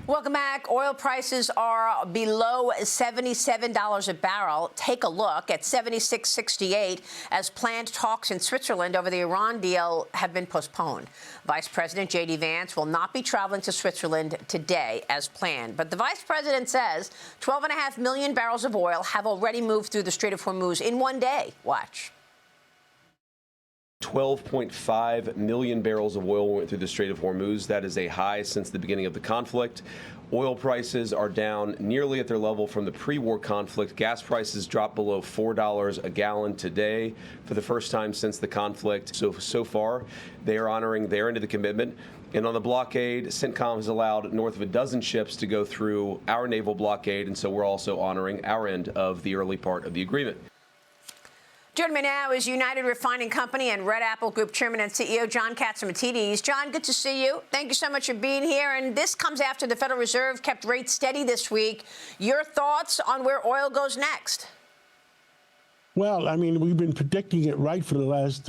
Welcome back. Oil prices are below $77 a barrel. Take a look at 76.68 as planned talks in Switzerland over the Iran deal have been postponed. Vice President J.D. Vance will not be traveling to Switzerland today as planned. But the vice president says 12.5 million barrels of oil have already moved through the Strait of Hormuz in one day. Watch. 12.5 million barrels of oil went through the Strait of Hormuz. That is a high since the beginning of the conflict. Oil prices are down nearly at their level from the pre-war conflict. Gas prices dropped below $4 a gallon today for the first time since the conflict. So far, they are honoring their end of the commitment. And on the blockade, CENTCOM has allowed north of a dozen ships to go through our naval blockade, and so we're also honoring our end of the early part of the agreement. Joining me now is United Refining Company and Red Apple Group Chairman and CEO John Catsimatidis. John, good to see you. Thank you so much for being here. And this comes after the Federal Reserve kept rates steady this week. Your thoughts on where oil goes next? Well, I mean, we've been predicting it right for the last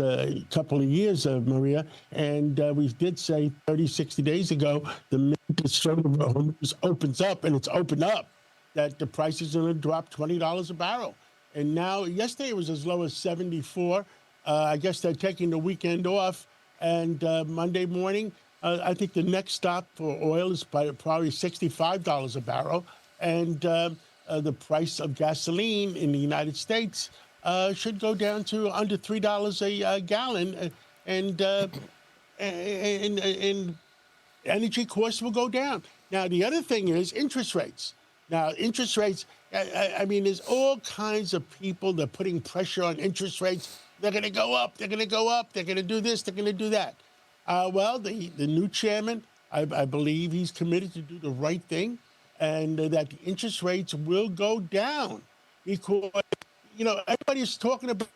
couple of years, Maria. And we did say 30, 60 days ago, the minute the Strait of Hormuz opens up, and it's opened up, that the price is going to drop $20 a barrel. And now, yesterday it was as low as 74. I guess they're taking the weekend off. And Monday morning, I think the next stop for oil is probably $65 a barrel. And the price of gasoline in the United States should go down to under $3 a gallon. And energy costs will go down. Now, the other thing is interest rates. Now, interest rates, I mean, there's all kinds of people that are putting pressure on interest rates. They're going to go up. They're going to go up. They're going to do this. They're going to do that. Well, the new chairman, I believe he's committed to do the right thing, and that the interest rates will go down because, you know, everybody's talking about.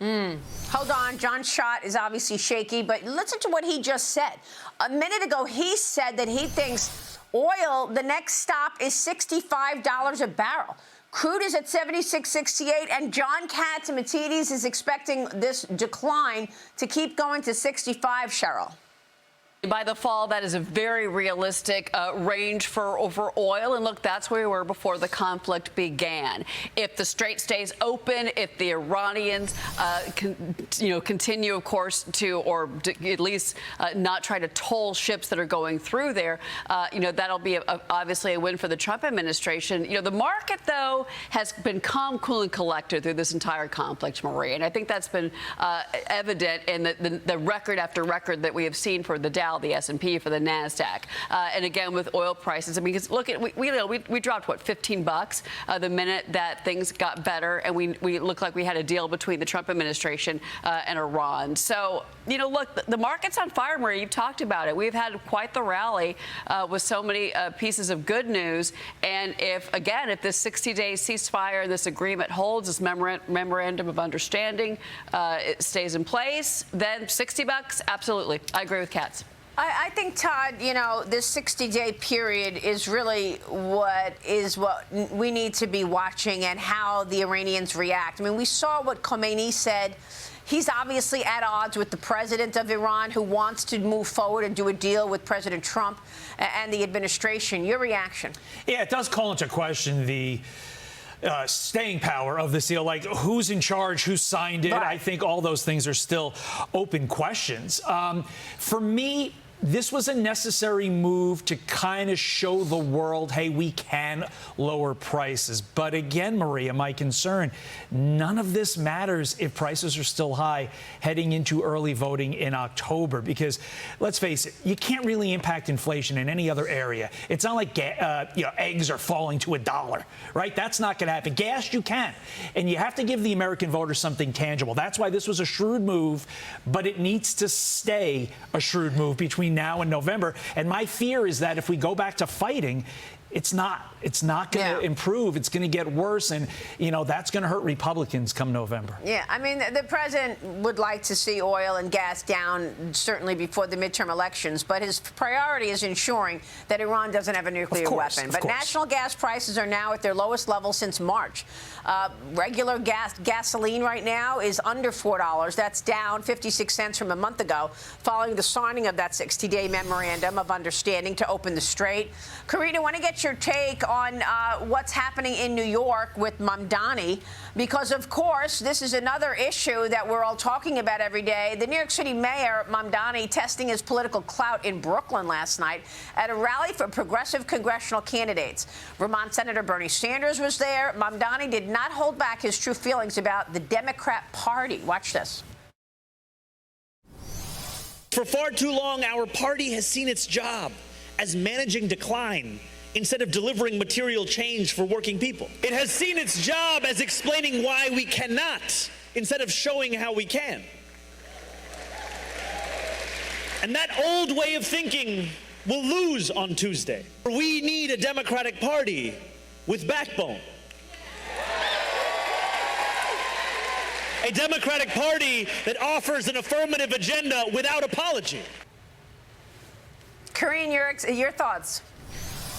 Hold on. John Schott is obviously shaky, but listen to what he just said. A minute ago, he said that he thinks oil, the next stop is $65 a barrel. Crude is at 76.68, and John Catsimatidis is expecting this decline to keep going to 65, Cheryl. By the fall, that is a very realistic range for oil. And look, that's where we were before the conflict began. If the strait stays open, if the Iranians continue, of course, to at least not try to toll ships that are going through there, that'll be obviously a win for the Trump administration. You know, the market, though, has been calm, cool, and collected through this entire conflict, Marie. And I think that's been evident in the record after record that we have seen for the Dow, the S&P, for the NASDAQ. And again, with oil prices, I mean, because look at, we dropped, what, $15 the minute that things got better, and we looked like we had a deal between the Trump administration and Iran. So, you know, look, the market's on fire, Marie. You've talked about it. We've had quite the rally with so many pieces of good news. And if this 60-day ceasefire, this agreement holds, this memorandum of understanding, it stays in place, then $60, absolutely. I agree with Katz. I think, Todd, you know, this 60-day period is really what we need to be watching, and how the Iranians react. I mean, we saw what Khomeini said. He's obviously at odds with the president of Iran, who wants to move forward and do a deal with President Trump and the administration. Your reaction? Yeah, it does call into question the staying power of this deal, like who's in charge, who signed it. Right. I think all those things are still open questions. For me, this was a necessary move to kind of show the world, hey, we can lower prices. But again, Maria, my concern, none of this matters if prices are still high heading into early voting in October. Because let's face it, you can't really impact inflation in any other area. It's not like eggs are falling to $1, right? That's not going to happen. Gas, you can. And you have to give the American voter something tangible. That's why this was a shrewd move, but it needs to stay a shrewd move between now and November. And my fear is that if we go back to fighting, It's not. It's not going to improve. It's going to get worse. And, that's going to hurt Republicans come November. Yeah, I mean, the president would like to see oil and gas down certainly before the midterm elections, but his priority is ensuring that Iran doesn't have a nuclear weapon. But national gas prices are now at their lowest level since March. Regular gasoline right now is under $4. That's down 56 cents from a month ago, following the signing of that 60-day memorandum of understanding to open the Strait. Karina, I want to get your take on what's happening in New York with Mamdani, because, of course, this is another issue that we're all talking about every day. The New York City mayor, Mamdani, testing his political clout in Brooklyn last night at a rally for progressive congressional candidates. Vermont Senator Bernie Sanders was there. Mamdani did not hold back his true feelings about the Democrat Party. Watch this. For far too long, our party has seen its job as managing decline instead of delivering material change for working people. It has seen its job as explaining why we cannot instead of showing how we can. And that old way of thinking will lose on Tuesday. We need a Democratic Party with backbone. A Democratic Party that offers an affirmative agenda without apology. Karine, your thoughts?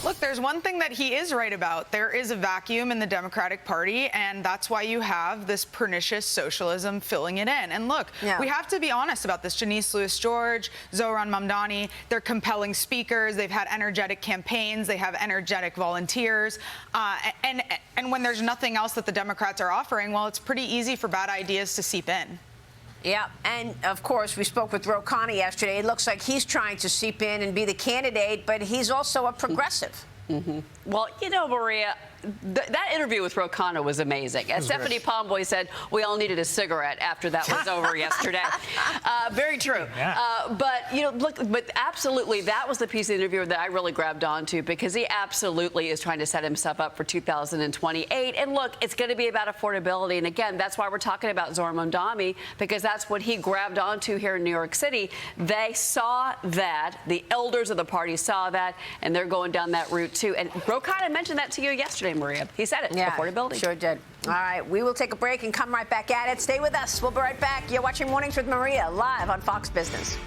Look, there's one thing that he is right about. There is a vacuum in the Democratic Party, and that's why you have this pernicious socialism filling it in. And look, we have to be honest about this. Janice Lewis-George, Zohran Mamdani, they're compelling speakers. They've had energetic campaigns. They have energetic volunteers. And when there's nothing else that the Democrats are offering, well, it's pretty easy for bad ideas to seep in. Yeah, and of course, we spoke with Ro Khanna yesterday. It looks like he's trying to seep in and be the candidate, but he's also a progressive. Well, Maria, that interview with Ro Khanna was amazing. As Stephanie Pomboy said, we all needed a cigarette after that was over yesterday. Very true. Yeah. But absolutely, that was the piece of the interview that I really grabbed onto, because he absolutely is trying to set himself up for 2028. And look, it's going to be about affordability. And again, that's why we're talking about Zohran Mamdani, because that's what he grabbed onto here in New York City. They saw that, the elders of the party saw that, and they're going down that route too. And Ro Khanna mentioned that to you yesterday, Maria. He said it. Yeah, affordability. Sure did. All right, we will take a break and come right back at it. Stay with us. We'll be right back. You're watching Mornings with Maria live on Fox Business.